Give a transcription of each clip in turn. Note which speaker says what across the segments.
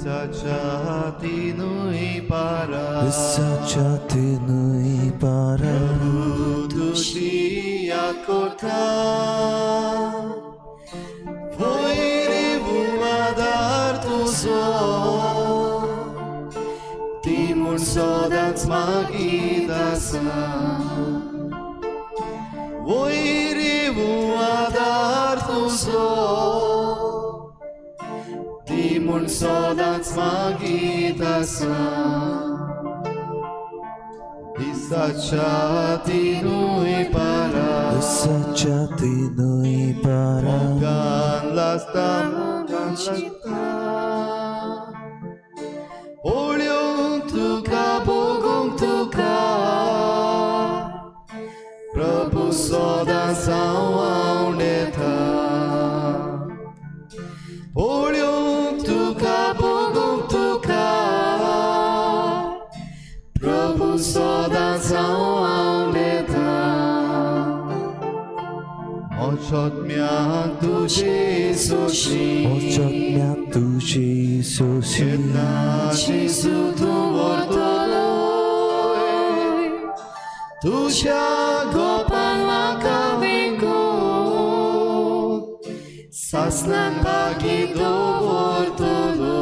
Speaker 1: दिसाच्या तिनूय पारा प्रभू तुझी या कोठा वैरी बुमादार तुझो ती म्हूण सदांच मागीत आसा वैरी बुमादार तुझो ती म्हूण सदांच मागीत आसा दिसाच्या तिनूय पारा मोगान लासता ओळ्योंक तुका भोगूंक तुका प्रभू सदांच हांव आवडेता ओळ्योंक तुका भोगूंक तुका प्रभू सदांच हांव आवडेता ओचोत्म्याक तुजी सोशी जेन्ना जेजू तूं व्हरतलो तुज्या गोपान म्हाका विंगून सासणान लागीं दवरतलो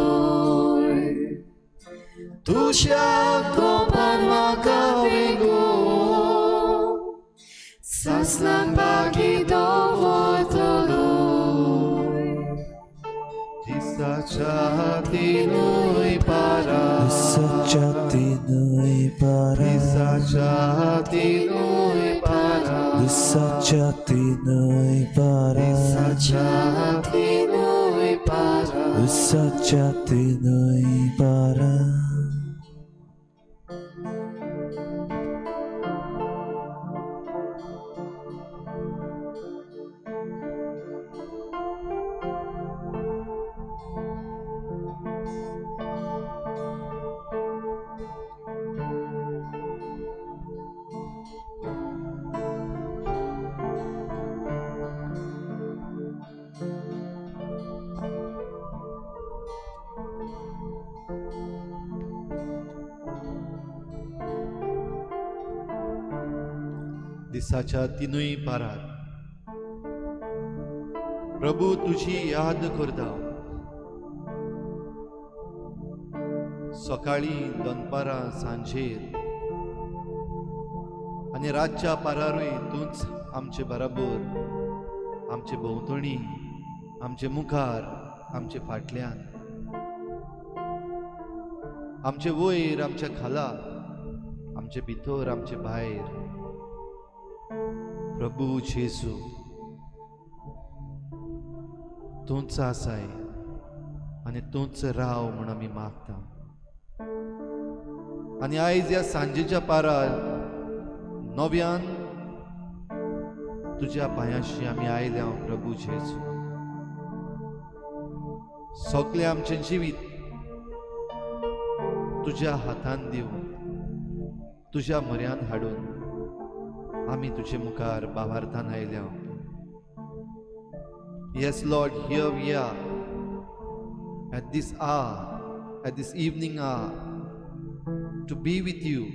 Speaker 1: तुज्या गोपान म्हाका विंगून सासणान लागीं दवरतलो दिसाच्या तिनूय पारा दिसाच्या तिनूय पारा दिसाच्या तिनूय पारार प्रभू तुझी याद करता सकाळी दनपारां सांजेर आनी रातच्या पारारूय तूंच आमचे बराबर आमचे भोंवतणी आमचे मुखार आमचे फाटल्यान आमचे वयर आमच्या खाला आमचे भितर आमचे भायर प्रभू जेजू तूंच आसाय आनी तूंच राव म्हूण आमी मागता आनी आयज ह्या सांजेच्या पारार नव्यान तुज्या पांयाशी आमी आयल्या प्रभू जेजू सगळें आमचें जिवीत तुज्या हातान दिवन तुज्या म्हऱ्यान हाडून आमी तुजे मुखार भावार्थान आयल्या Yes Lord, here we are at this hour, at this evening hour, to be with you,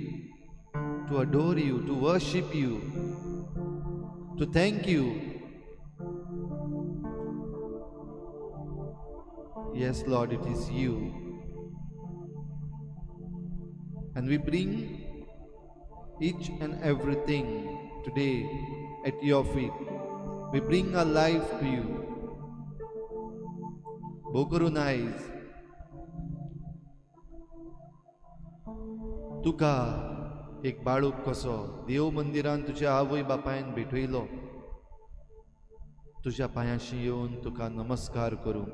Speaker 1: to adore you, to worship you, to thank you. Yes Lord, it is you. And we bring each and everything today at your feet. We bring our life to you. Bokurun eyes. तुका एक बाळूक कसो देव मंदिरान तुज्या आवय बापायन भेटयलो तुज्या पांयाशी येवन तुका नमस्कार करूंक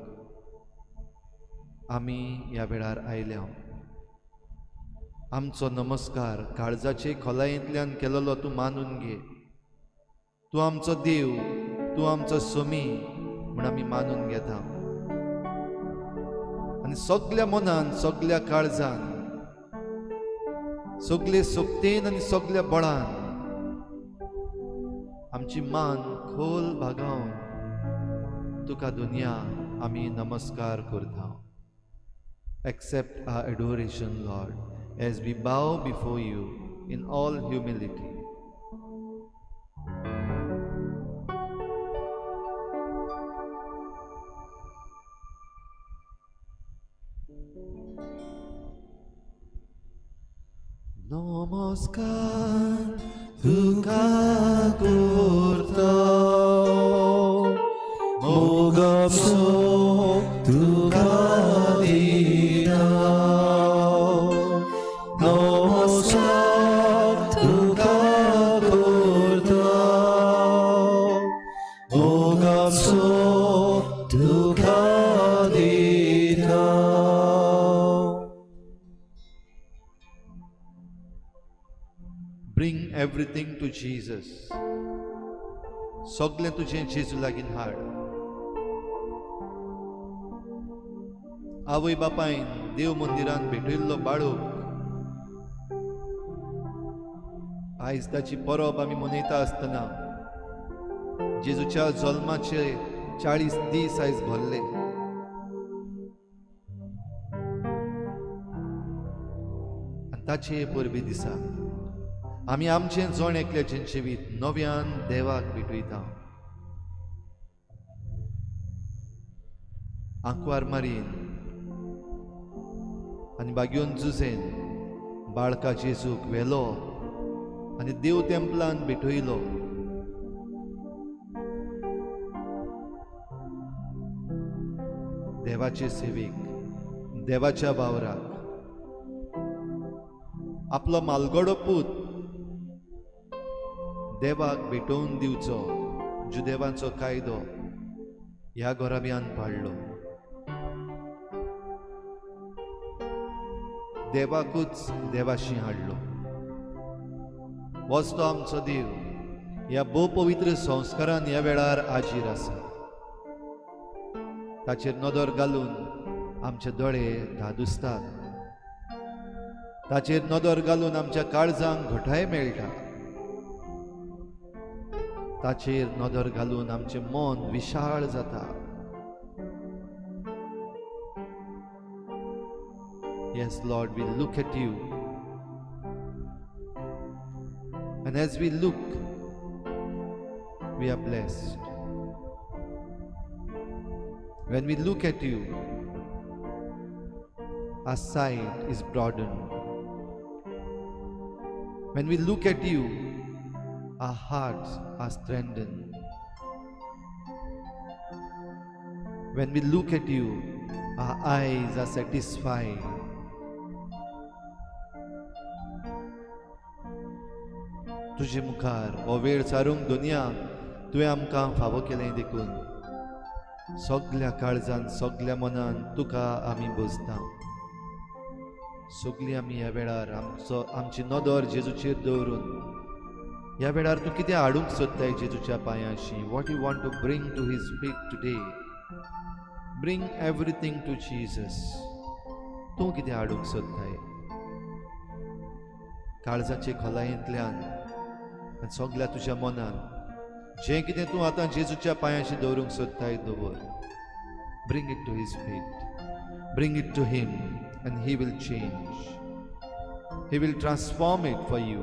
Speaker 1: आमी ह्या वेळार आयल्या आमचो नमस्कार काळजाचे खोलायेंतल्यान केलेलो तूं मानून घे तूं आमचो देव तूं आमचो स्वामी म्हूण आमी मानून घेता आनी सगळ्या मनान सगळ्या काळजान सगळे सोबतेन आनी सगळ्या बळान आमची मान खोल भागावन तुका दुनिया आमी नमस्कार करता Accept our adoration, Lord, as we bow before you in all humility. Namaskar Dukkha Kurta Mogapso Dukkha Dina Namaskar Dukkha Kurta Mogapso Dukkha Dina. Bring everything to Jesus. Sogle तुझे जेजू लागीं हाड. आवय बापायन देव मंदिरान भेटयल्लो बाळूक आयज ताची परब आमी मनयता आसतना जेजूच्या जल्माचे 40 दीस आयज भरले. आनी ताचे परबी दिसा आमी आमचें जोण एकल्याचें जिवीत नव्यान देवाक भेटयता. आंकवार मारीन आनी बागयोन झुजेन बाळका जेजूक व्हेलो आनी देव तेंपलान भेटयलो. देवाचे सेवेक देवाच्या वावराक आपलो मालगडो पूत देवाक भेटोवन दिवचो जुदेवांचो कायदो ह्या गोराब्यान पाळलो. देवाकूच देवाशी हाडलो. होच तो आमचो देव ह्या भोव पवित्र संस्कारान ह्या वेळार आजीर आसा. ताचेर नदर घालून आमचे दोळे धादुसतात. ताचेर नदर घालून आमच्या काळजांक घटाय मेळटा. ताचेर नदर घालून आमचे मन विशाळ जाता. Yes, Lord, we look at you. And as we look, we are blessed. When we look at you, our sight is broadened. When we look at you, our hearts are strengthened. When we look at you, our eyes are satisfied. तुझे मुखार हो वेळ सारूंक दुनिया तुवें आमकां फावो केलें देखून सगल्या काळजान सगल्या मनान तुका आमी भजता. सगळीं आमी ह्या वेळार आमची नदर जेजूचेर दवरून ह्या वेळार तूं कितें हाडूंक सोदताय जेजूच्या पांयाशी. What you want to bring to his feet today. Bring everything to Jesus. तूं कितें हाडूंक सोदताय काळजाचे खोलायेंतल्यान सगल्या तुज्या मनान जें कितें तूं आतां जेजूच्या पांयाशी दवरूंक सोदताय दवर. Bring it to his feet. Bring it to him and he will change. He will transform it for you.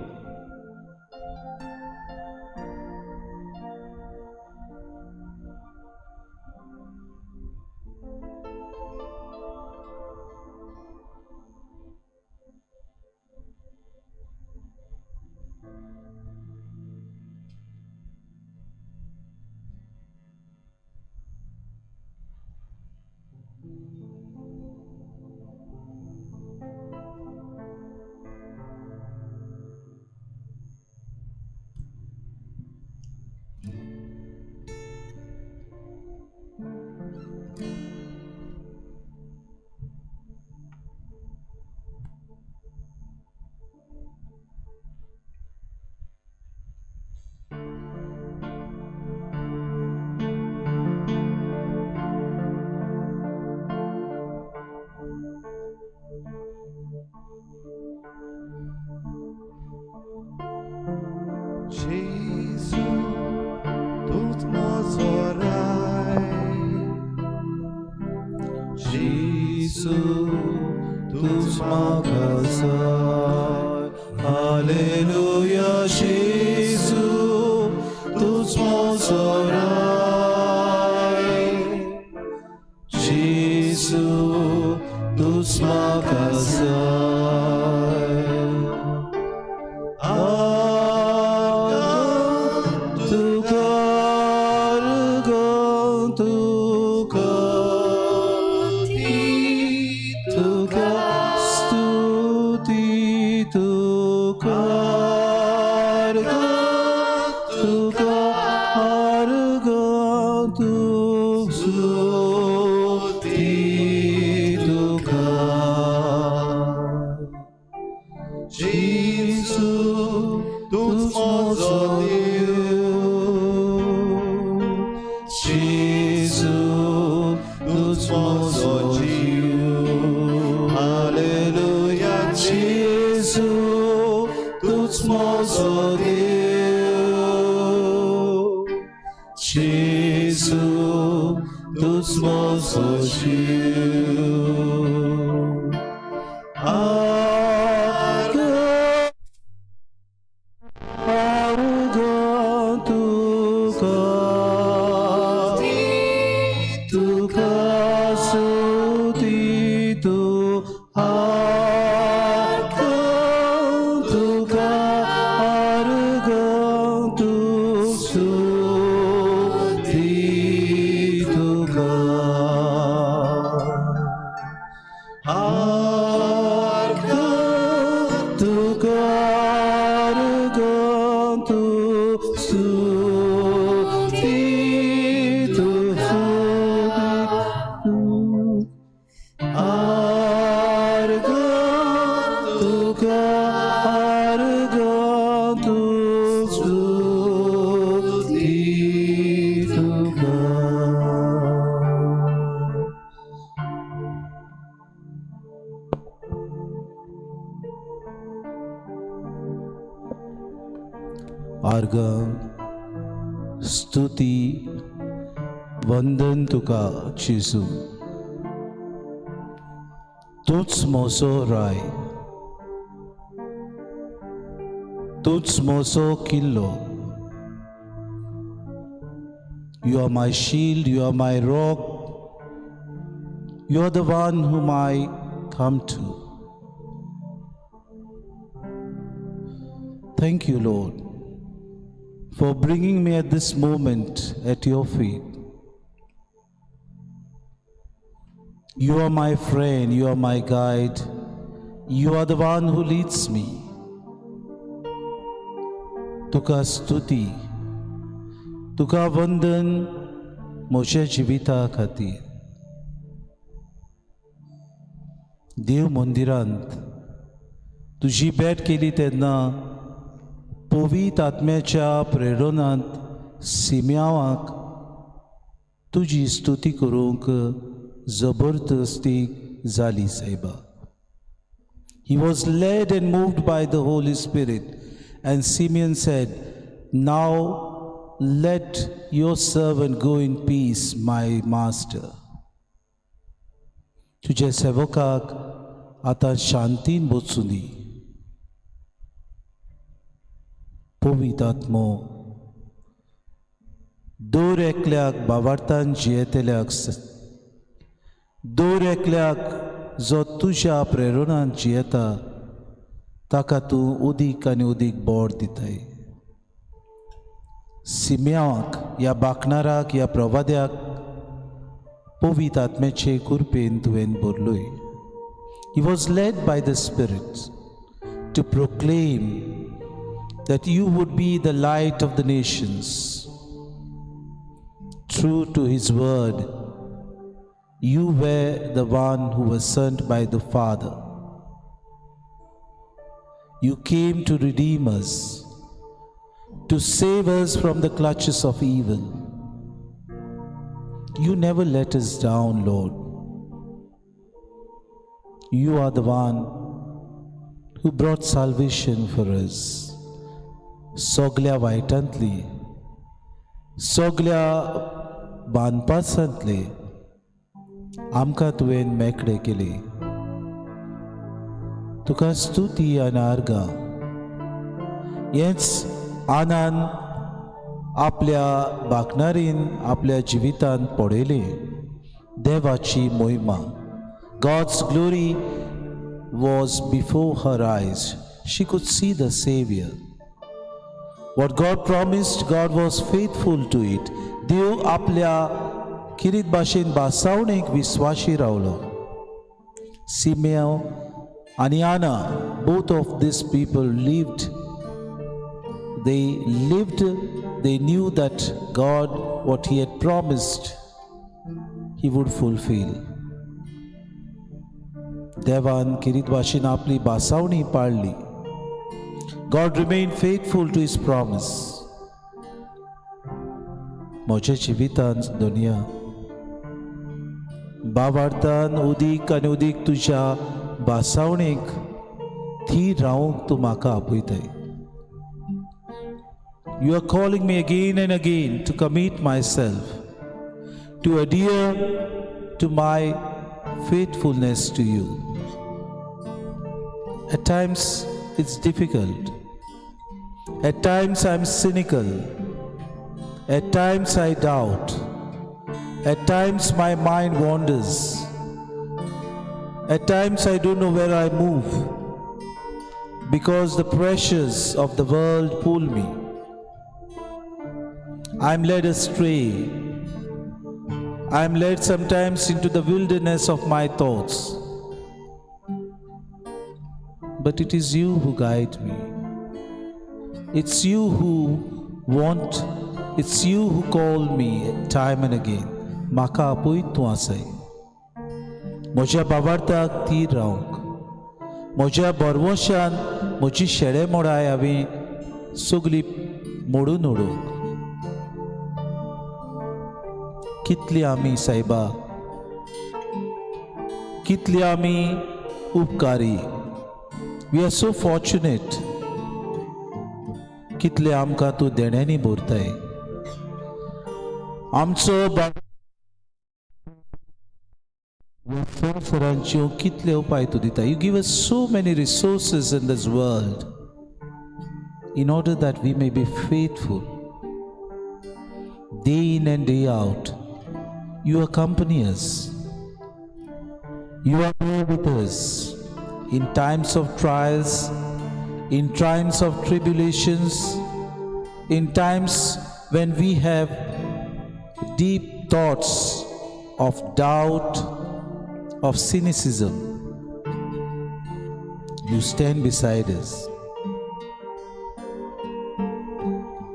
Speaker 2: Gesù, tu sposo Dio. Alleluia, Gesù, tu sposo Dio. Gesù, tu sposo Dio.
Speaker 3: अर्घ स्तुती वंदन तुका जेजू. तूच moso राय, तूच moso किल्लो. You are my shield, you are my rock, you are the one whom I come to. Thank you, Lord, for bringing me at this moment at your feet. You are my friend, you are my guide, you are the one who leads me. तुका स्तुती, तुका वंदन म्हज्या जिविता खातीर. देव मंदिरांत तुजी भेट केली तेन्ना पवित्र आत्म्याच्या प्रेरणांत सिम्यावाक तुजी स्तुती करूंक जबरदस्तीक जाली सायबा. He was led and moved by the Holy Spirit, and Simeon said, "Now let your servant go in peace, my master." तुझ्या सेवकाक आतां शांतीन बसूं दी. पवित्र आत्मो, दर एकल्याक भावार्थान जियेतल्याक, दर एकल्याक जो तुज्या प्रेरणान जियेता ताका तूं उदीक आनी उदीक बोर दिताय. सिम्याक, ह्या बाकणाराक, ह्या प्रवाद्याक पवित्र आत्म्याचे कृपेन तुवें भरलोय. He was led by the Spirit to proclaim that you would be the light of the nations. True to his word, you were the one who was sent by the Father. You came to redeem us, to save us from the clutches of evil. You never let us down, Lord. You are the one who brought salvation for us. Soglia vaitantli, soglia बांदपासंतले आमकां तुवें मेकळे केले. तुका स्तुती आनी आर्गां. हेंच आनंद आपल्या बाकणारीन आपल्या जिवितांत पळयलें. देवाची मोहिमा. God's glory was before her eyes. She could see the Savior. What God promised, God was faithful to it. देव आपल्या किरीत भाशेन भासावणेक विस्वाशी रावलो. Simeon and Anna, both of these people lived. They knew that God, what He had promised, He would fulfill. देवान किरीत भाशेन आपली भासावणी पाळली. God remained faithful to His promise. म्हज्या जिवितांत दुनिया भावार्थान उदीक आनी उदीक तुज्या भासावणेक थीर रावंक तूं म्हाका आपयताय. You are calling me again and again to commit myself, to adhere to my faithfulness to you. At times it's difficult. At times I'm cynical. At times I doubt. At times my mind wanders. At times I don't know where I move because the pressures of the world pull me. I'm led astray. I'm led sometimes into the wilderness of my thoughts. But it is you who guide me. It's you who it's you who call me time and again. म्हाका आपयत तूं आसाय. म्हज्या भावार्थाक their रावंक, म्हज्या बरवशान म्हजी शेडेमोडाय हांवें सगळी मोडून उडोवंक. कितली आमी सायबा, कितली आमी उपकारी. We are so fortunate. कितले आमकां तूं देण्यांनी भरताय. आमचो संवसारांच्यो कितले उपाय तूं दिता. You give us so many resources in this world in order that we may be faithful. Day in and day out, you accompany us. You are there with us in times of trials, in times of tribulations, in times when we have deep thoughts of doubt, of cynicism. You stand beside us.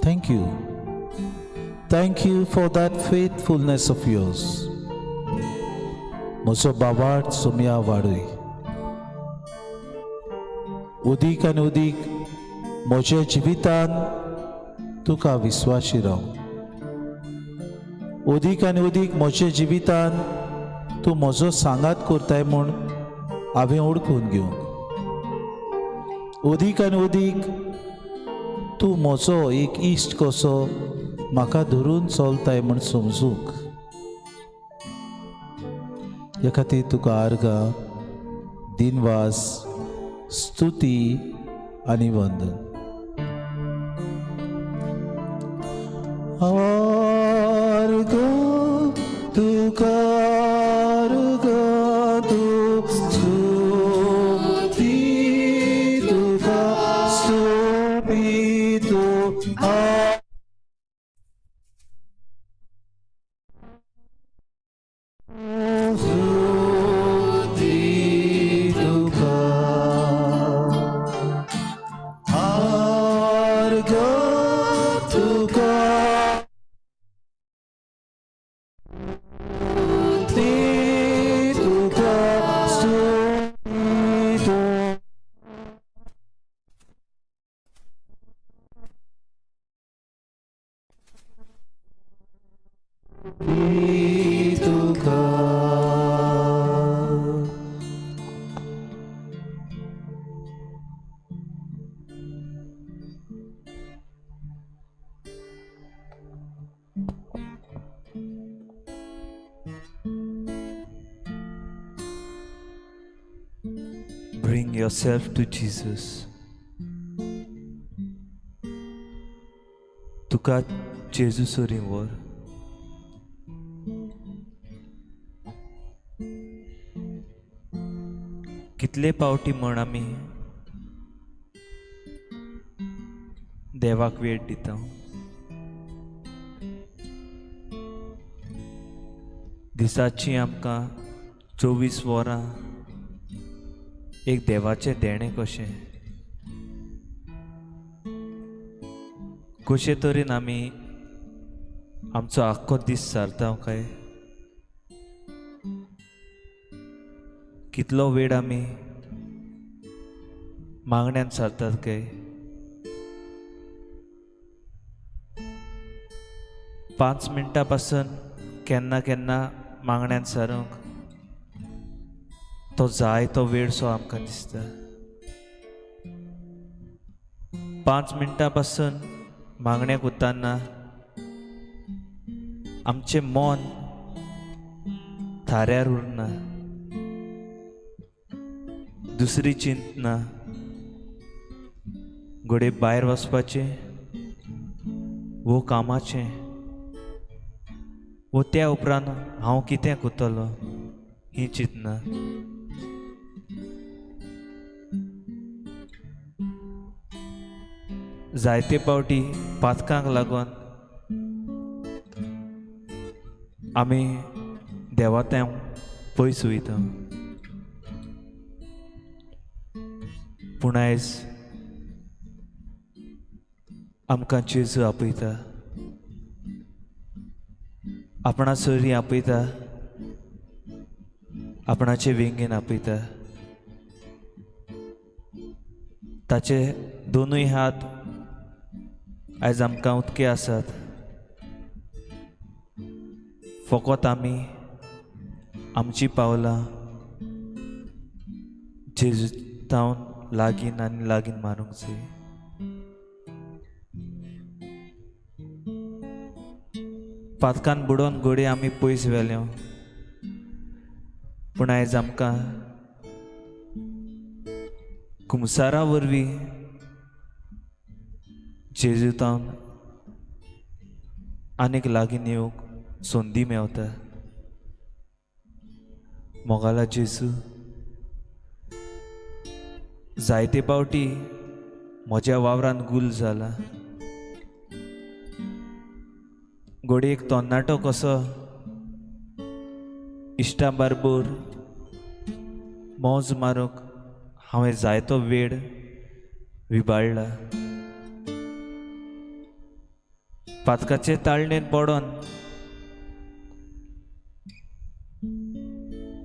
Speaker 3: Thank you. Thank you for that faithfulness of yours. म्हजो भावार्थ सोम्या वाडय. उदीक आनी उदीक म्हज्या जिवितान तुका विस्वाशी राव. उदीक आनी उदीक म्हज्या जिवितान तूं म्हजो सांगात करताय म्हूण हांवें ओळखून घेवंक. उदीक आनी उदीक तूं म्हजो एक इश्ट कसो म्हाका धरून चलताय म्हूण समजूंक. ह्या खातीर तुका आर्गां, दिनवास, स्तुती आनी वंदन. आर्गां तुका
Speaker 2: Bring yourself to Jesus. तुका जेजू सोरी वर. कितले पावटी म्हण आमी देवाक वेळ दिता. दिसाची आमकां 24 वरां एक देवाचें देणें कशे तरेन आमी आमचो आख्खो दीस सारता काय. कितलो वेळ आमी मागण्यांत सारतात काय. 5 मिनटां पासून केन्ना केन्ना मागण्यांत सारूंक तो जाय तो वेळ सो आमकां दिसता. 5 मिनटां पासून मागण्याक वताना आमचें मन थाऱ्यार उरना, दुसरी चिंत ना, घोडे भायर वचपाचें वो कामाचें वो त्या उपरांत हांव कितें करतलो ही चिंतना. जायते पावटी पातकांक लागून आमी देवात्यां पयस वयता, पूण आयज आमकां जेजू आपयता, आपणा सोयरी आपयता, आपणाचे वेंगेन आपयता. ताचे दोनूय हात आयज आमकां उदके आसात. फकत आमी आमची पावलां जेजूतावन लागीं आनी लागीं मारूंक जाय. पातकान बुडोवन घोडे आमी पयस व्हेल्यो, पूण आयज आमकां खुमसारा वरवीं जेजूतावन आनीक लागीं येवंक संदी मेवता. मोगाला जेजू, जायते पावटी म्हज्या वावरान गुल जाला. घोडयेक तोन्नाटो कसो इश्टा बारबर मौज मारूंक हांवें जायतो वेळ विबाळ्ळा. पातकाचे ताळणेन पडोन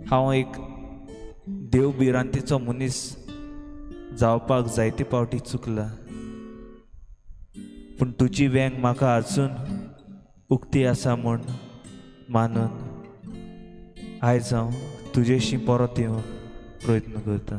Speaker 2: हांव एक देव भिरांतीचो मनीस जावपाक जायते पावटी चुकला, पूण तुजी वेंग म्हाका आजून उक्ती आसा म्हूण मानून आयज हांव तुजेशी परत येवंक प्रयत्न करता.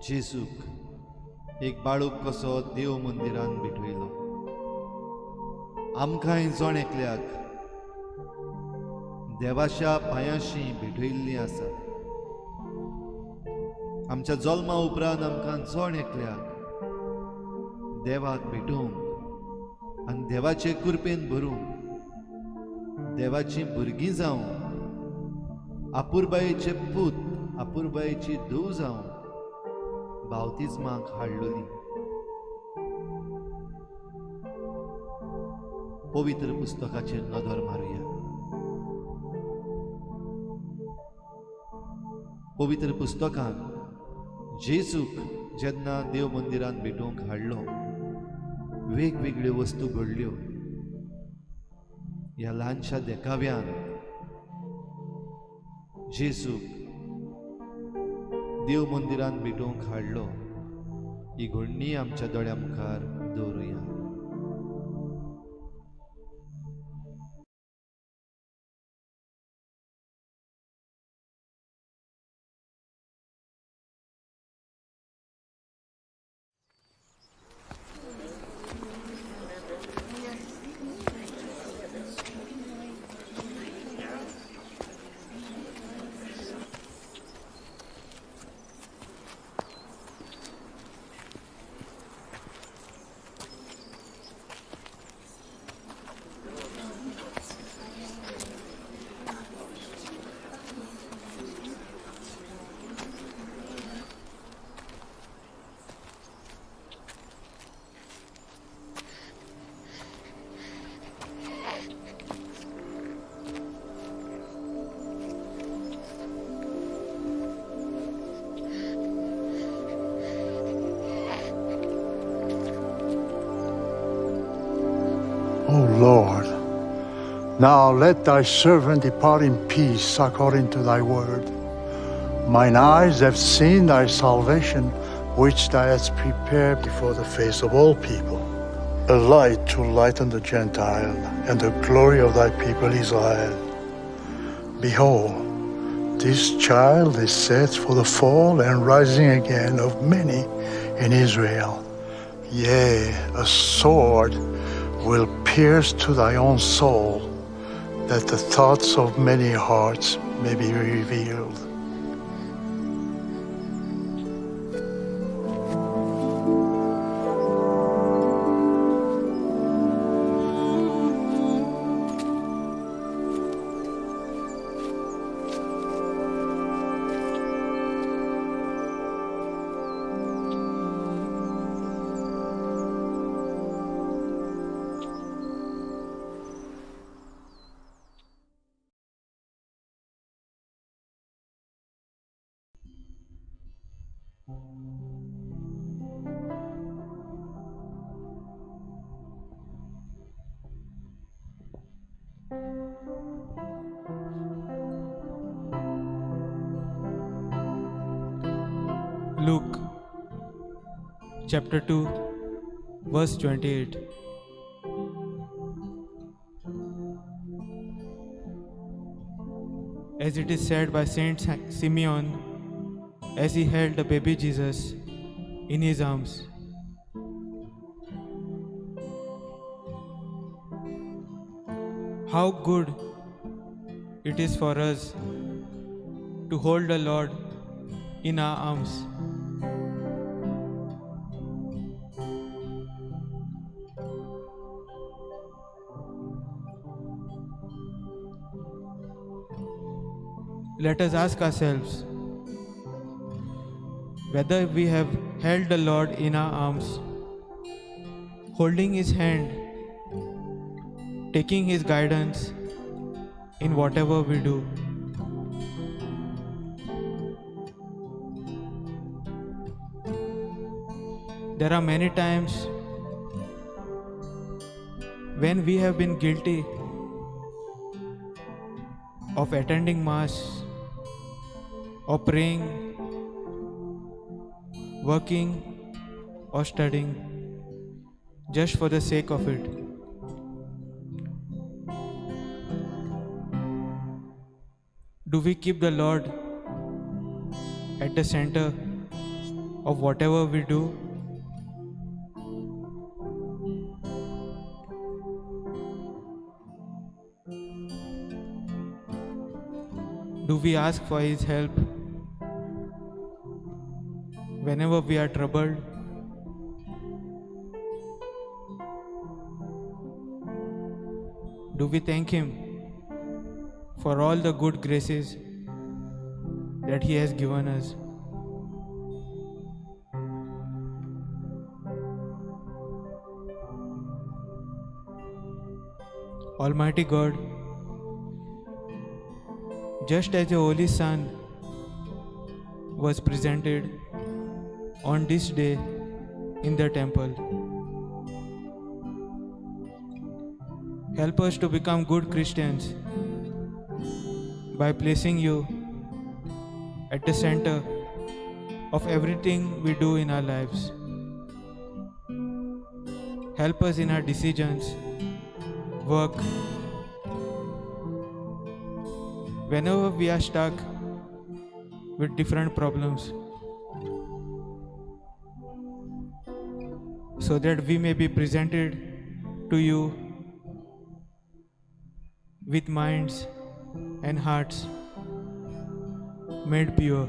Speaker 1: जेजूक एक बाळूक कसो देव मंदिरान भेटयलो. आमकांय जण एकल्याक देवाच्या पांयाशी भेटयल्लीं आसा. आमच्या जल्मा उपरांत आमकां जण एकल्याक देवाक भेटोवंक आनी देवाचे कृपेन भरूंक देवाची भुरगीं जावं आपुरबायेचे पूत आपुरबायेची धूव जावं बावतिजमाक हाडलोली. पवित्र पुस्तकाचेर नदर मारुया. पवित्र पुस्तकांत जेजूक जेन्ना देव मंदिरान भेटोवंक हाडलो वेगवेगळ्यो वस्तू घडल्यो. ह्या ल्हानशा देखाव्यान जेजूक देव मंदिरान भेटूंक हाडलो ही घडणी आमच्या दोळ्या मुखार दवरुया.
Speaker 4: O Lord, now let thy servant depart in peace according to thy word. Mine eyes have seen thy salvation, which thou hast prepared before the face of all people, a light to lighten the Gentile, and the glory of thy people Israel. Behold, this child is set for the fall and rising again of many in Israel. Yea, a sword will pierce to thy own soul, that the thoughts of many hearts may be revealed.
Speaker 5: Luke chapter 2 verse 28. As it is said by Saint Simeon as he held the baby Jesus in his arms, how good it is for us to hold the Lord in our arms. Let us ask ourselves whether we have held the Lord in our arms, holding His hand, taking His guidance in whatever we do. There are many times when we have been guilty of attending Mass, or praying, working, or studying just for the sake of it. Do we keep the Lord at the center of whatever we do? Do we ask for His help whenever we are troubled? Do we thank Him for all the good graces that He has given us? Almighty God, just as your Holy Son was presented on this day in the temple, help us to become good Christians by placing you at the center of everything we do in our lives. Help us in our decisions, work. Whenever we are stuck with different problems, so that we may be presented to you with minds and hearts made pure.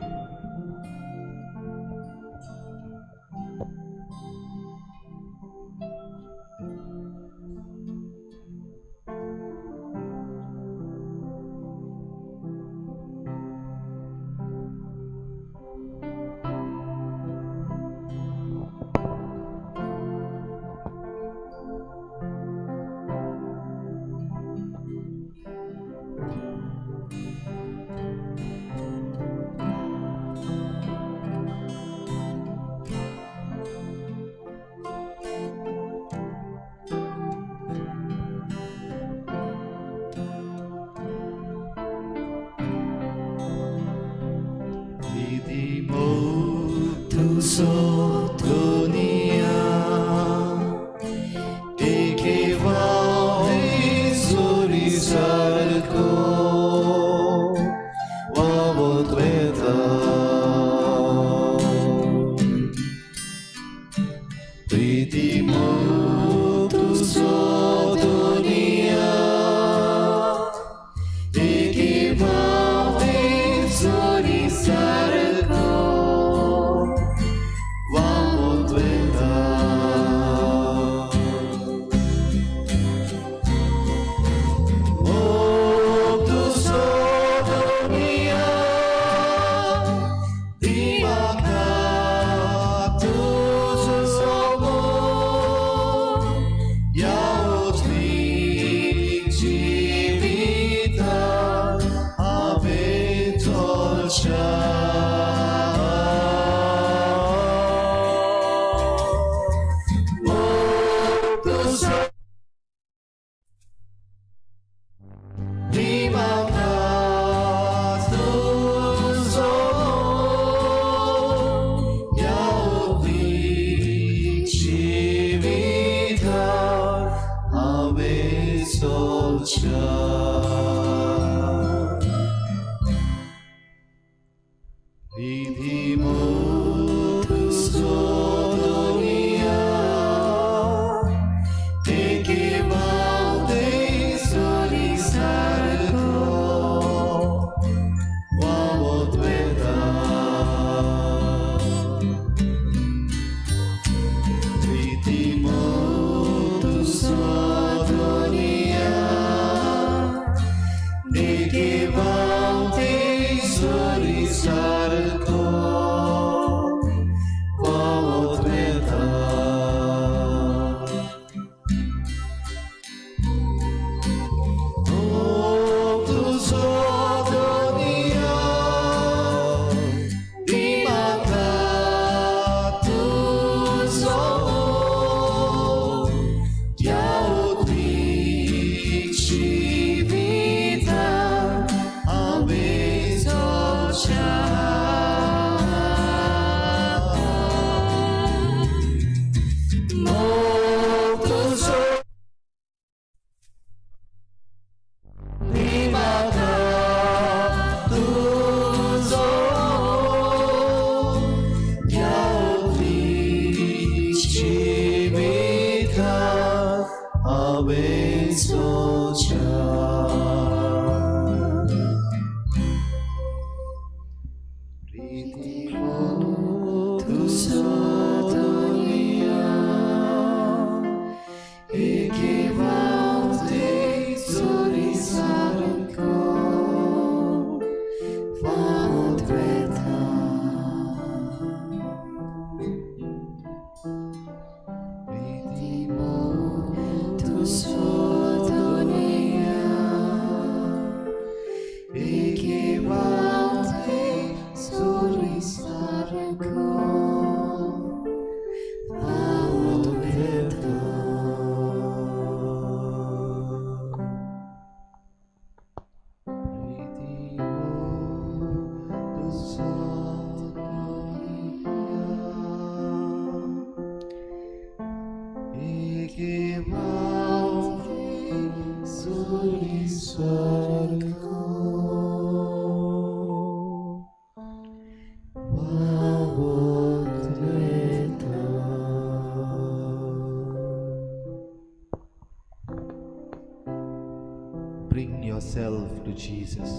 Speaker 1: Bring yourself to Jesus.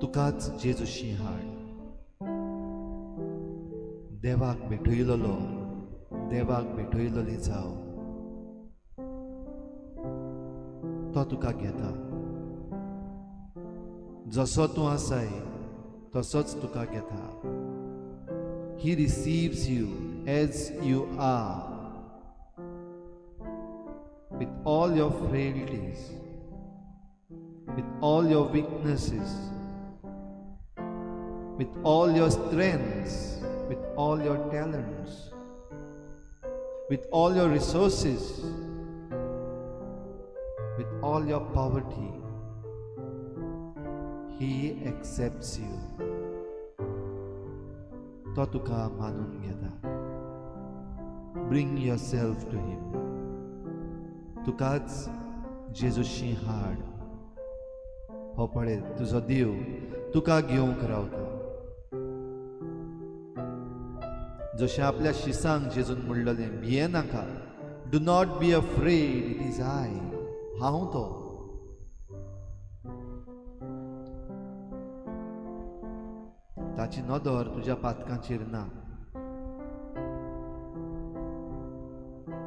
Speaker 1: तुकाच जेजूशी हाड. देवाक भेटयलोलो, देवाक भेटयलोली जाव. तो तुका घेता. जसो तूं आसाय तसोच तुका घेता. He receives you as you are, with all your frailties, with all your weaknesses, with all your strengths, with all your talents, with all your resources, with all your poverty. He accepts you. तो तुका मानून घेता. Bring yourself to him. तुकाच जेजूशी हाड. हो पळय तुजो देव तुका घेवंक रावता. जशें आपल्या शिसांक जेजून म्हणलेलें, भिये नाका. Do not be afraid, it is I. हांव तो. ताची नदर तुज्या पातकांचेर ना.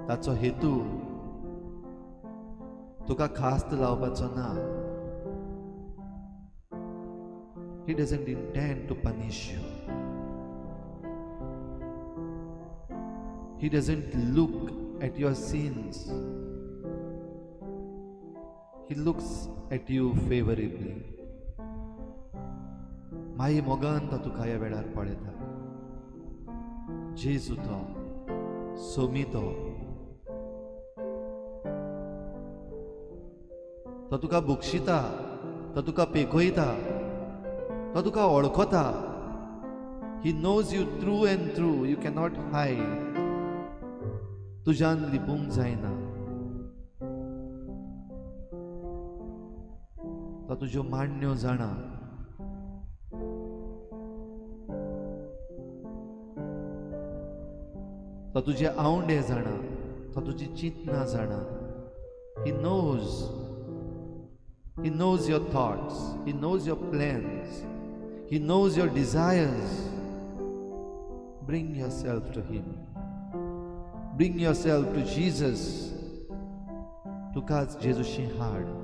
Speaker 1: ताचो हेतू तुका खास्त लावपाचो ना. He doesn't intend to punish you. He doesn't look at your sins. He looks at you favorably. माई मोगान तो तुका ह्या वेळार पळयता. जेजू तो, सोमी तो. तो तुका बुक्षिता, तो तुका पेखयता, तो तुका वळखता. He knows you through and through. You cannot hide. तुज्यान लिपूंक जायना. तो तुज्यो मांडण्यो जाणा. तो तुजे आवंडे जाणा. तो तुजी चिंतना जाणा. He knows. He knows your thoughts. He knows your plans. He knows your desires. Bring yourself to him. Bring yourself to Jesus. तुकाच जेजूशी हाड.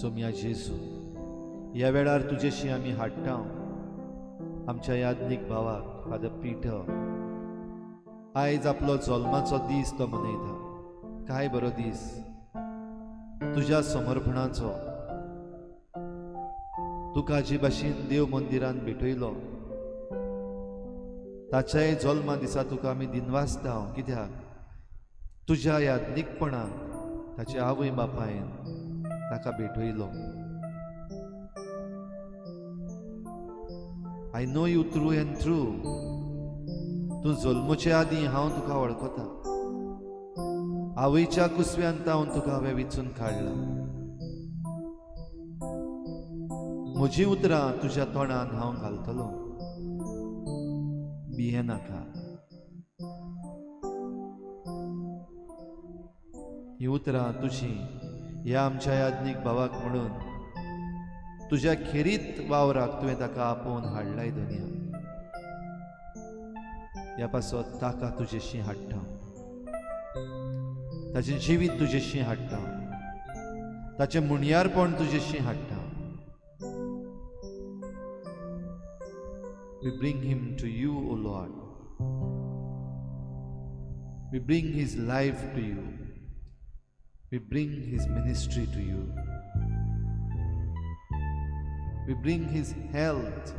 Speaker 1: सोम्या जेजू, ह्या वेळार तुजेशी आमी हाडटा आमच्या याज्ञीक भावाक फादर पिटर. आयज आपलो जल्माचो दीस तो मनयता. काय बरो दीस तुज्या समर्पणाचो. तुका जे भाशेन देव मंदिरान भेटयलो ताच्याय जल्मा दिसा तुका आमी दिनवासता. कित्याक तुज्या याज्ञीकपणाक ताचे आवय बापायन ताका भेटयलो. I know you through and through. तूं जल्मचे आदीं हांव तुका वळखता. आवयच्या कुसव्यांत हांव तुका हांवें विचून काडला. म्हजीं उतरां तुज्या तोंडान हांव घालतलो. भिये नाका. ही उतरां तुजीं ह्या आमच्या याज्ञीक भावाक म्हणून तुज्या खेरीत वावराक तुवें ताका आपोवन हाडलाय दुनिया. ह्या पासत ताका तुजेशी हाडटा. ताचें जिवीत तुजेशी हाडटा. ताचें मुणयारपण तुजेशी हाडटा. We bring him to you, O Lord. We bring his life to you. We bring his ministry to you. We bring his health.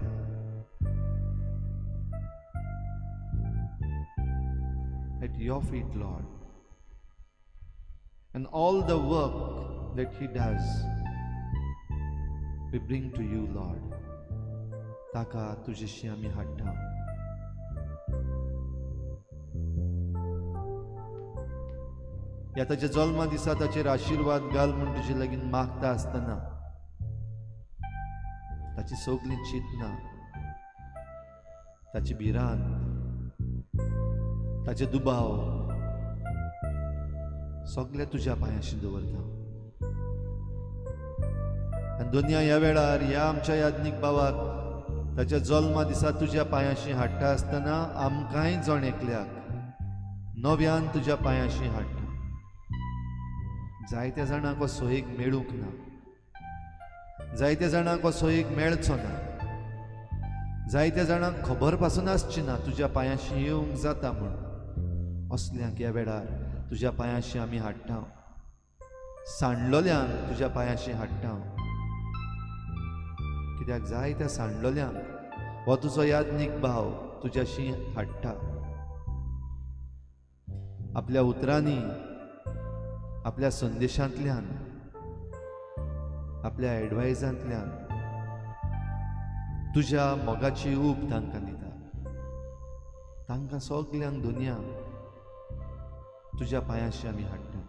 Speaker 1: your feet, Lord. And all the work that he does, we bring to you, Lord. ताका तुझेशी आमी हाडटा. ह्या ताच्या जल्मा दिसा ताचेर आशीर्वाद घाल म्हूण तुजे लागीं मागता आसतना ताची सगळी चिंतना, ताची भिरांत, ताचे दुबाव सगळे तुज्या पांयाशी दवरता. आनी दुनिया ह्या वेळार ह्या आमच्या याज्ञीक भावाक ताच्या जल्मा दिसा तुज्या पांयाशी हाडटा आसतना आमकांय जण एकल्याक नव्यान तुज्या पांयाशी हाडटा. जायत्या जाणांक असो एक मेळूंक ना, जायत्या जाणांक असो एक मेळचो ना, जायत्या जाणांक खबर पासून आसची ना तुज्या पांयाशी येवंक जाता म्हूण. असल्यांक ह्या वेळार तुज्या पांयाशी आमी हाडटा. सांडलोल्यांक तुज्या पांयाशी हाडटा. कित्याक जायत्या सांडलोल्यांक हो तुजो याज्ञीक भाव तुज्याशी हाडटा. आपल्या उतरांनी, आपल्या संदेशांतल्यान, आपल्या एडवायजांतल्यान तुज्या मोगाची ऊब तांकां दिता. तांकां सगल्यांक दुनिया तुज्या पांयाशी आमी हाडटा.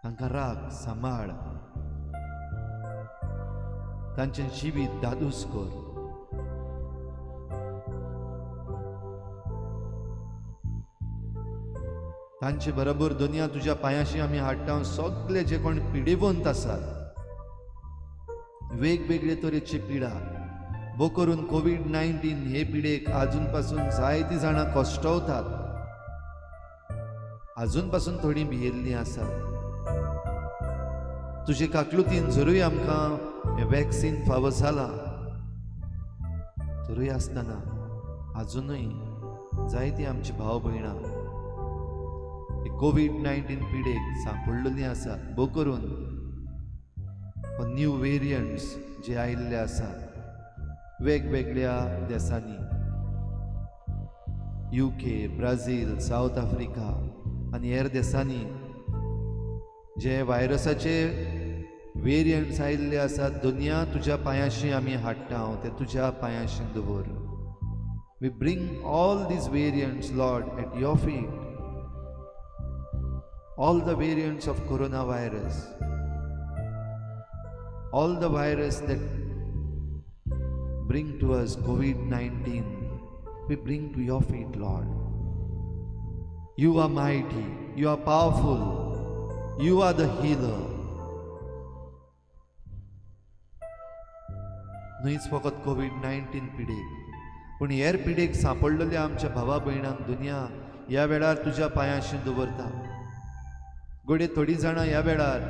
Speaker 1: तांकां राख, सांबाळ, तांचें जिवीत दादूस कर. तांचे बरोबर दुनिया तुज्या पांयाशी आमी हाडटा. सगळे जे कोण पिडेवंत आसात, वेगवेगळे तरेची पिडा, बो करून कोविड-19 हे पिडेक आजून पासून जायतीं जाणां कश्टवतात. आजून पासून थोडीं भियेल्लीं आसात. तुजे काकलुतीन जरूय आमकां हें वॅक्सीन फावो जाला, तरूय आसतना आजुनूय जायतीं आमची भाव भयणां कोविड-19 पिडेक सांपडलेलीं आसात. बो करून न्यू वेरियंट्स जे आयिल्ले आसात वेगवेगळ्या देशांनी, UK, ब्राझील, साऊथ आफ्रिका आनी हेर देशांनी जे व्हायरसाचे वेरियंट्स आयिल्ले आसात. दुनिया तुज्या पांयाशी आमी हाडटा. हांव ते तुज्या पांयाशी दवर. We bring all these variants, lord, at your feet. All the variants of coronavirus, all the virus that bring to us COVID-19, we bring to your feet, Lord. You are mighty, you are powerful, you are the healer. न्हयच फकत कोविड-19 पिडेक, पूण हेर पिडेक सांपडलेल्या आमच्या भावा भयणांक दुनिया ह्या वेळार तुज्या पांयाशी दवरता. गोडे थोडीं जाणां ह्या वेळार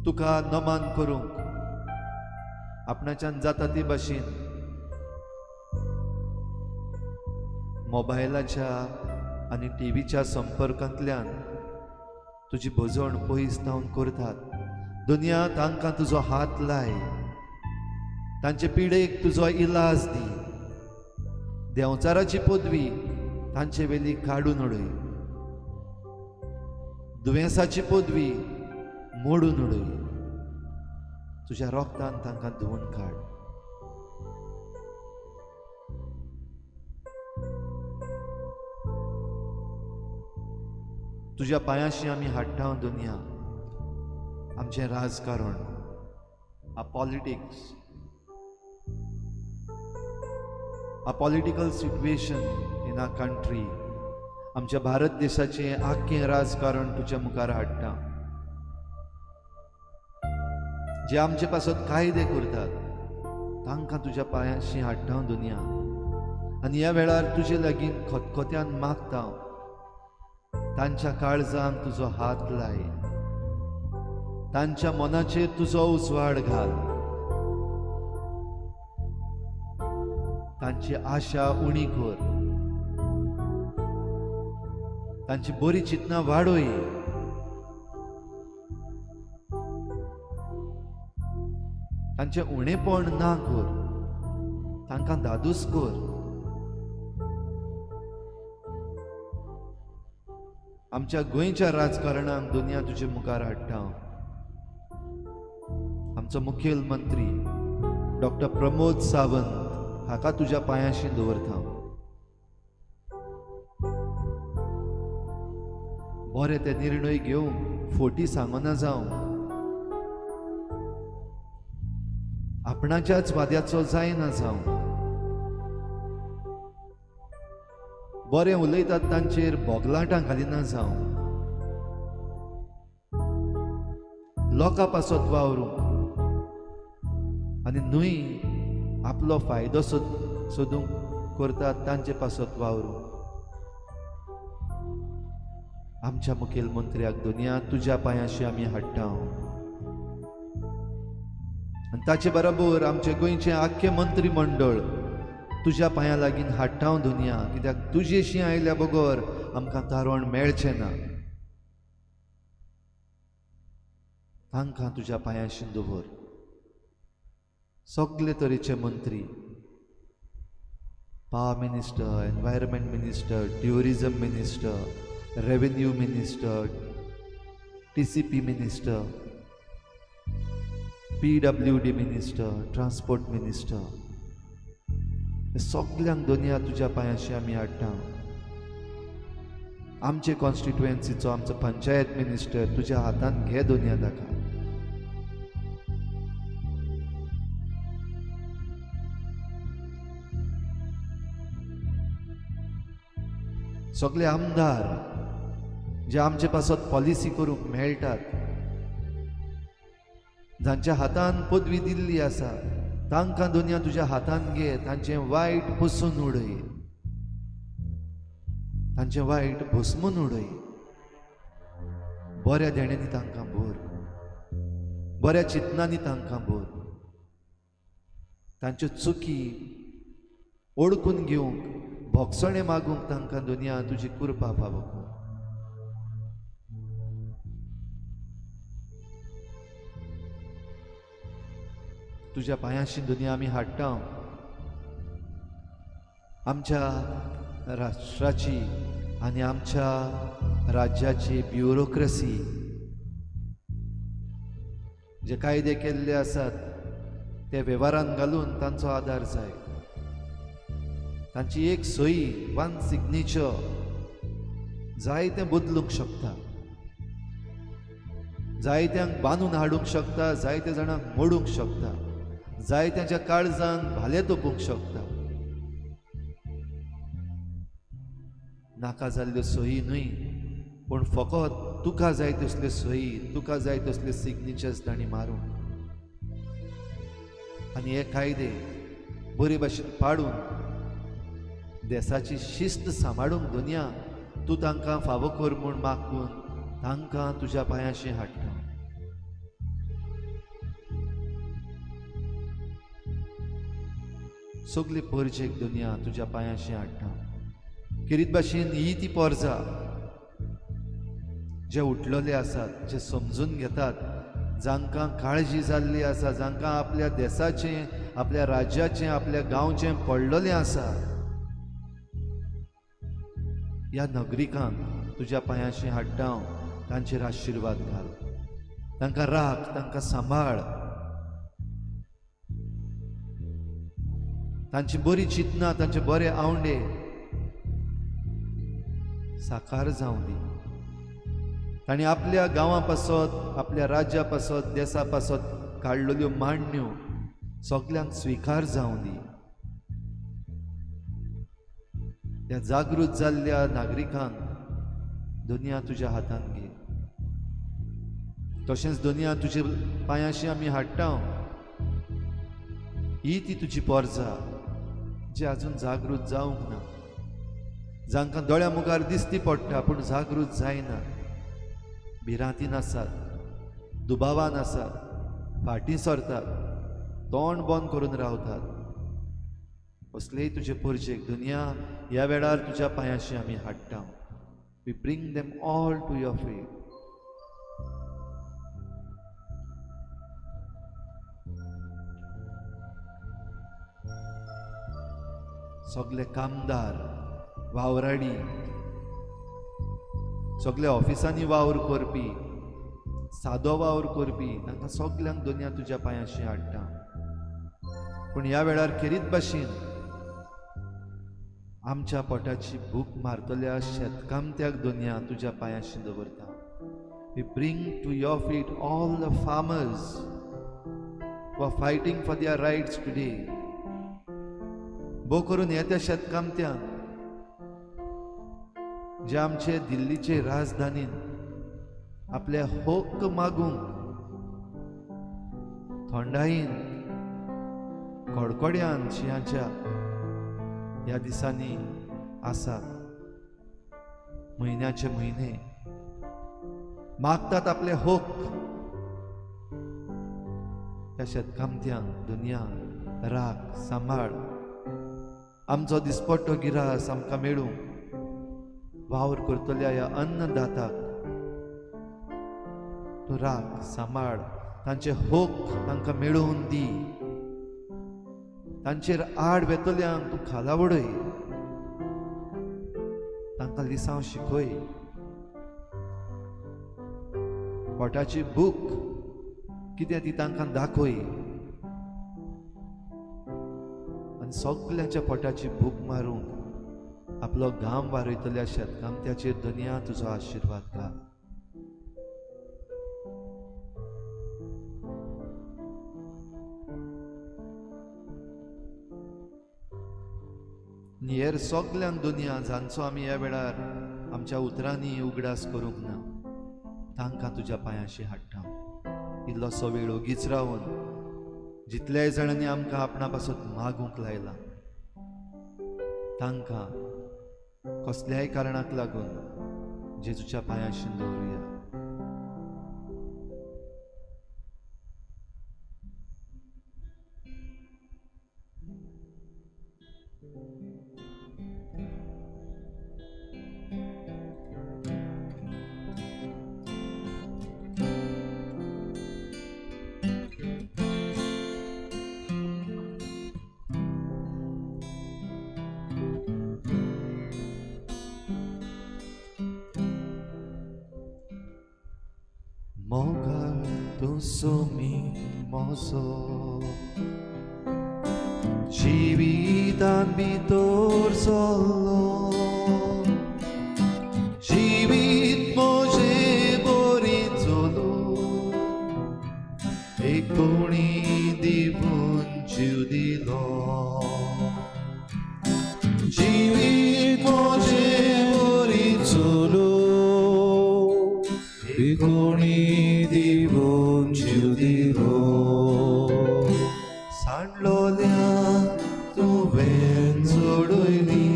Speaker 1: तुका नमन करूंक आपणाच्यान जाता ते भाशेन मोबायलाच्या आनी टीव्हीच्या संपर्कांतल्यान तुजी भजवण पयस जावन करतात. दुनिया तांकां तुजो हात लाय, तांचे पिडेक तुजो इलाज दी. देंवचाराची पदवी तांचे वेली काडून उडय. दुयेंसाची पदवी मोडून उडय. तुज्या रोगतान तांकां धुवन काड. तुज्या पांयाशी आमी हाडटा. दुनिया आमचें राजकारण, आ पॉलिटिक्स, आ पॉलिटिकल सिच्युएशन इन आ कंट्री, आमच्या भारत देशाचें आख्खें राजकारण तुज्या मुखार हाडटा. जे आमचे पासत कायदे करतात तांकां तुज्या पांयाशी हाडटा. दुनिया आनी ह्या वेळार तुजे लागीं खतखत्यान मागता. तांच्या काळजांत तुजो हात लाय. तांच्या मनाचेर तुजो उजवाड घाल. तांची आशा उणी कर. तांची बरी चिंतना वाडोय. तांचे उणेपण ना कर. तांकां दादूस कर. आमच्या गोंयच्या राजकारणाक दुनिया तुजे मुखार हाडटा. आमचो मुखेलमंत्री डॉक्टर प्रमोद सावंत हाका तुज्या पांयाशी दवरता. बरे ते निर्णय घेवंक फोटी सांगना जावं, आपणाच्याच वाद्याचो जायना जावं, बरें उलयतात तांचेर बोगलाटां घालिना जावं, लोकां पासत वावरूंक आनी न्हय आपलो फायदो सोदूंक करतात तांचे पासत वावरूंक. आमच्या मुखेलमंत्र्याक दुनिया तुज्या पांयाशी आमी हाडटा. आनी ताचे बरोबर आमचे गोंयचे आख्खे मंत्री मंडळ तुज्या पांया लागीं हाडटा दुनिया, कित्याक तुजेशी आयल्या बगर आमकां तारण मेळचें ना. तांकां तुज्या पांयाशी दवर. सगळे तरेचे मंत्री, power minister, environment minister, tourism minister, revenue minister, TCP minister, PWD minister, transport minister, हे सगळ्यांक दुनिया तुज्या पांयाशी आमी हाडटा. आमचे कॉन्स्टिट्युएन्सीचो आमचो पंचायत मिनिस्टर तुज्या हातान घे दुनिया ताका. सगळे आमदार जे आमचे पासत पॉलिसी करूंक मेळटात, जांच्या हातान पदवी दिल्ली आसा, तांकां दुनिया तुज्या हातान घे. तांचें वायट पुसून उडय, तांचें वायट भस्मून उडय. बऱ्या देण्यांनी तांकां भर, बऱ्या चिंतनांनी तांकां भर. तांच्यो चुकी ओळखून घेवंक, भोगसणे मागूंक तांकां दुनिया तुजी कृपा फावो कर. तुज्या पांयाशी दुनिया आमी हाडटा. आमच्या राष्ट्राची आनी आमच्या राज्याची ब्युरोक्रेसी, जे कायदे केल्ले आसात ते वेव्हारांत घालून तांचो आदार जाय. तांची एक सही, वन सिग्नेचर जायतें बदलूंक शकता, जायत्यांक बांदून हाडूंक शकता, जायत्या जाणांक मोडूंक शकता, जायत्यांच्या काळजांक भाले तोपूंक शकता. नाका जाल्ल्यो सही न्हय, पूण फकत तुका जाय तसल्यो सही, तुका जाय तसले सिग्नेचर्स तांणी मारूंक. आनी हे कायदे बरे भाशेन पाडून देशाची शिस्त सांबाळूंक दुनिया तूं तांकां फावो कर म्हूण मागून तांकां तुज्या पांयाशी हाडटा. सगळे परजेक दुनिया तुज्या पांयाशी हाडटा. किरीत भाशेन ही ती पोरजां जे उठलेले आसात, जे समजून घेतात, जांकां काळजी जाल्ली आसा, जांकां आपल्या देशाचें, आपल्या राज्याचें, आपल्या गांवचें पडलेलें आसा, ह्या नागरिकांक तुज्या पांयाशी हाडटा. तांचेर आशिर्वाद घाल, तांकां राख, तांकां सांबाळ. तांची बरी चिंतना, तांचे बरे आवंडे साकार जावं दी. तांणी आपल्या गांवा पासत, आपल्या राज्या पासत, देशा पासत काडलेल्यो मांडण्यो सगळ्यांक स्विकार जावं दी. त्या जागृत जाल्ल्या नागरिकांक दुनिया तुज्या हातान घे. तशेंच दुनिया तुजे पांयाशी आमी हाडटा. ही ती तुजी पोरजां जे अजून जागृत जावंक ना, जांकां दोळ्या मुखार दिसती पडटा पूण जागृत जायना, भिरांतीन आसात, दुबावान आसात, फाटीं सरतात, तोंड बंद करून रावतात. असलेय तुजे परजेक दुनिया ह्या वेळार तुज्या पांयाशी आमी हाडटा. We bring them all to your feet. सगळे कामदार, वावराडी, सगळे ऑफिसांनी वावर करपी, सादो वावर करपी, तांकां सगल्यांक दुनिया तुज्या पांयाशी हाडटा. पूण ह्या वेळार खेरीत भाशेन आमच्या पोटाची भूक मारतल्या शेतकामत्याक दुनिया तुज्या पांयाशी दवरता. We bring to your feet all the farmers who are fighting for their rights today. भोव करून येत्या शेतकामत्यांक जे आमचे दिल्लीचे राजधानीन आपले हक्क मागूंक थंडायेन कडकड्यान शिंयाच्या ह्या दिसांनी आसात. म्हयन्याचे म्हयने मागतात आपले हक. त्या शेतकामत्यांक दुनिया राख सांबाळ, आमचो दिसपट्टो गिरास आमकां मेळूंक वावर करतल्या ह्या अन्नदाताक तूं राख सांबाळ, तांचे हक तांकां मेळोवन दी. तांचेर आड वेतल्यांक तूं खाला उडय, तांकां लिसांव शिकय. पोटाची भूक कितें ती तांकां दाखय. आनी सगल्याच्या पोटाची भूक मारूंक आपलो घाम वारयतल्या शेतकामत्याचेर दुनिया तुजो आशिर्वाद घाल. हेर सगल्यांक दुनिया जांचो आमी ह्या वेळार आमच्या उतरांनी उगडास करूंक ना, तांकां तुज्या पांयाशी हाडटा. इल्लोसो वेळ ओगीच रावन जितल्याय जाणांनी आमकां आपणा पासून मागूंक लायला, तांकां कसल्याय कारणाक लागून जेजूच्या पांयाशी दवरुया. Mogar tu sumi mozo jivitan bitor solo jivit moje boritzolo e koni divun judilo jivit moje boritzolo e koni divun judilo सांडलोल्या तुवें जोडयली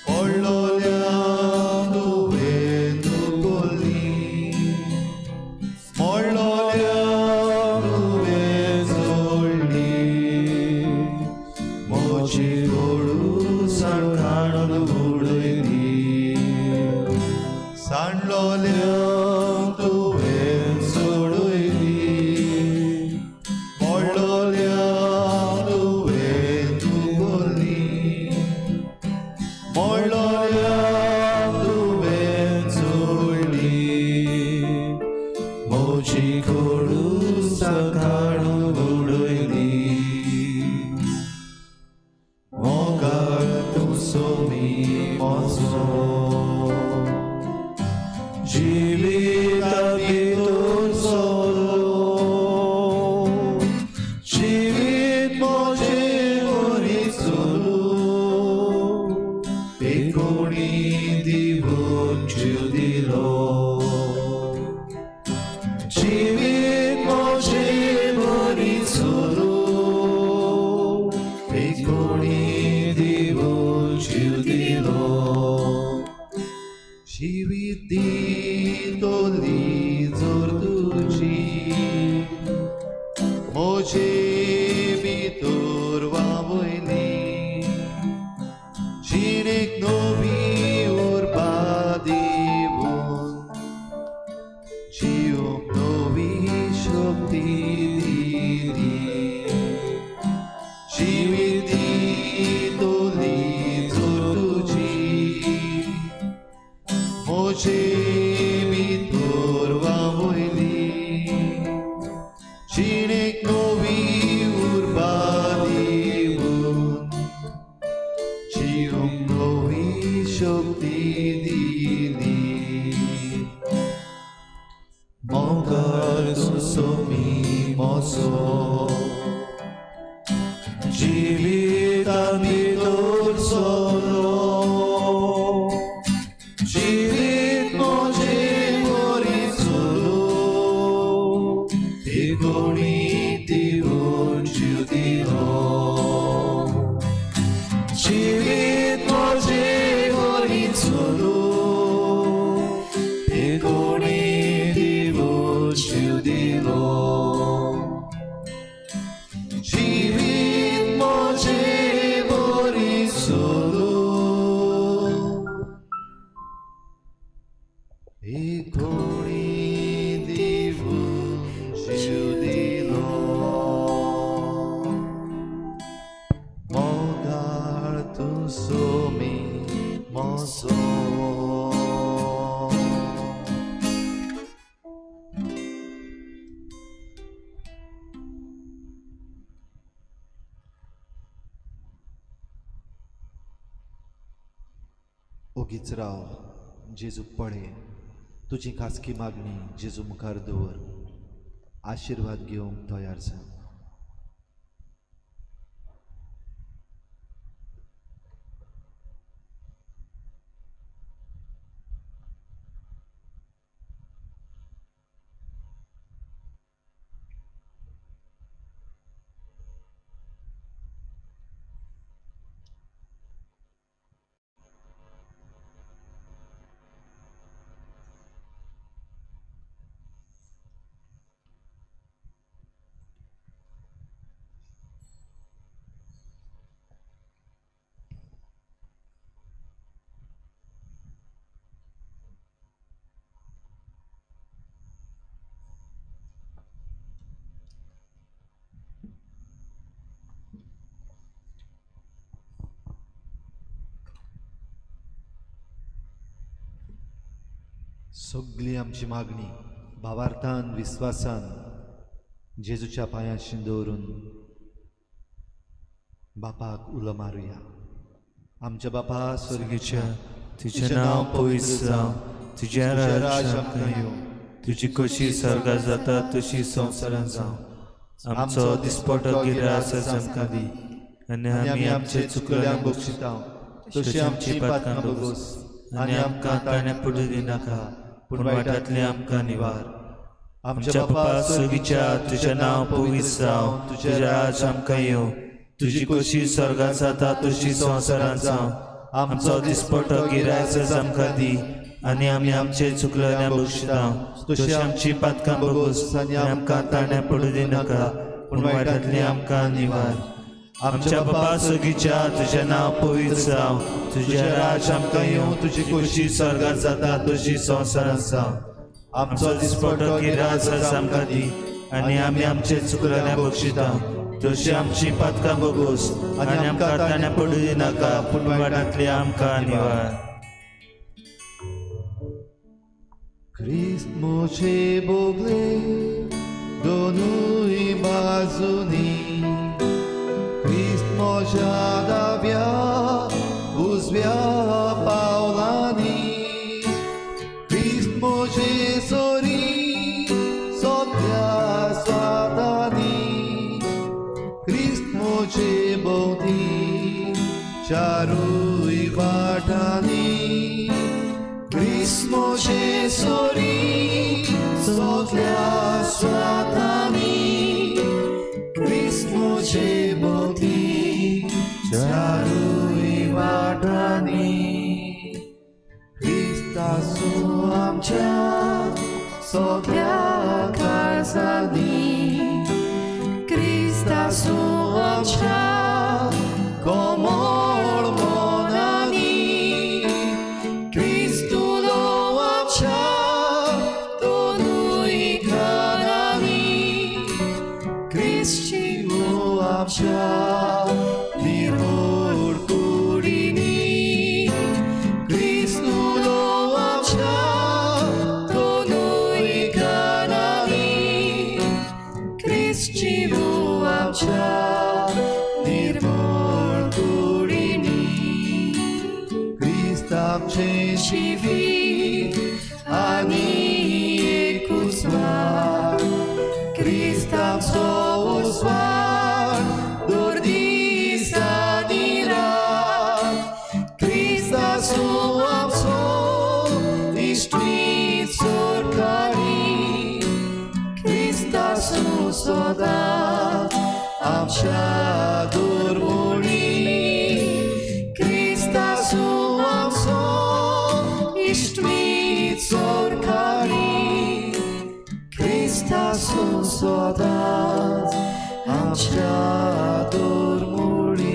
Speaker 1: पडलोल्या तुवें दुखोली मोडलोल्या तुवें जोडली मोची ओडू सांडाण उडयली सांडलोल्या तुवें जोडयली
Speaker 3: जीवितांनी तोर सोलो जीवित मोजे मोरी सोलो कोणी दिवून जीव दिलो जीवित मोजे मोरी सोलो कोणी दिवून जीव दिलो जीवित मोजे मोरी सोलो कोणी दिवून जीव दिलो
Speaker 1: Mogar tu somi moso. ओगीच राव जेजू पळे तुजी खासगी मागणी जेजू मुखार दवर आशीर्वाद घेवंक तयार जा. सगळी आमची मागणी भावार्थान विश्वासान जेजूच्या पांयाशी दवरून बापाक उलो मारुया. आमच्या बापा स्वर्गीच्या
Speaker 2: तुझें नांव पवित्र जावं, तुजें राज्य आमकां येवं, तुजी कशी स्वर्गांत जाता तशी संवसारांत जावं. आमचो दिसपटो गिरास आमकां दी, आनी आमी आमचे चुकल्यांक बक्षिता तशी आमची पातकां बगोस, आनी आमकां ताणें पडूं दिनाका पूण वायटांतले आमकां निवार. आमच्या बापा स्वर्गीच्या तुजें नांव पवित्र जावं, तुजें राज्य आमकां येवं, तुजी कशी स्वर्गांत जाता तशी संवसारांत जावं. आमचो दिसपटो गिरायस आमकां दी, आनी आमी आमचे चुकल्यांक बक्षिता तशी आमची पातकां बगोस, आनी आमकां ताणें पडूं दिनाका पूण वायटांतले आमकां निवार. आमच्या बापा स्वर्गीच्या तुजें नांव पवित्र जावं, तुजें राज्य आमकां येवं, तुजी कशी स्वर्गांत जाता तशी संवसारांत जावं. आमचो दिसपटो गिरायस आमकां दी, आनी आमी आमचे चुकल्यांक बक्षिता तशी आमची पातकां बगोस, आनी आमकां ताणें पडूं दिनाका पूण वायटांतले आमकां निवार.
Speaker 1: Christ moje bogle donui bazuni, Christ moja davia uzvia paulani, Christ moje sori sotya svatani, Christ moje bodhi charui vatani, Christ moje sori sotya svatani, Christ moje bodhi charui vatani. Christasu amcha sotya karsani, Christasu amcha komor monani, Cristulo amcha donui kanani, Cristivo amcha miror kurini, Cristulo amcha donui kanani, Cristivo amcha miror kurini. Amche shivi ani ekuzvar, Christ amso usvar, dordi
Speaker 2: आमच्या दोरमुळी.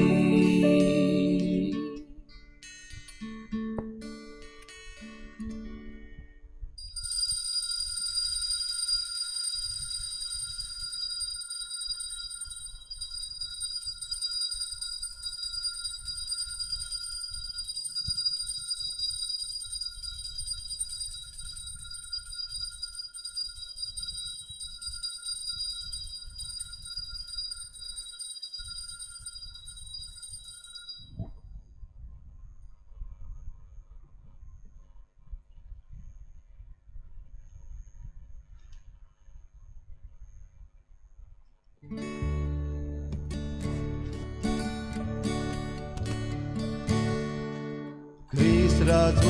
Speaker 1: ख्रिस्त राज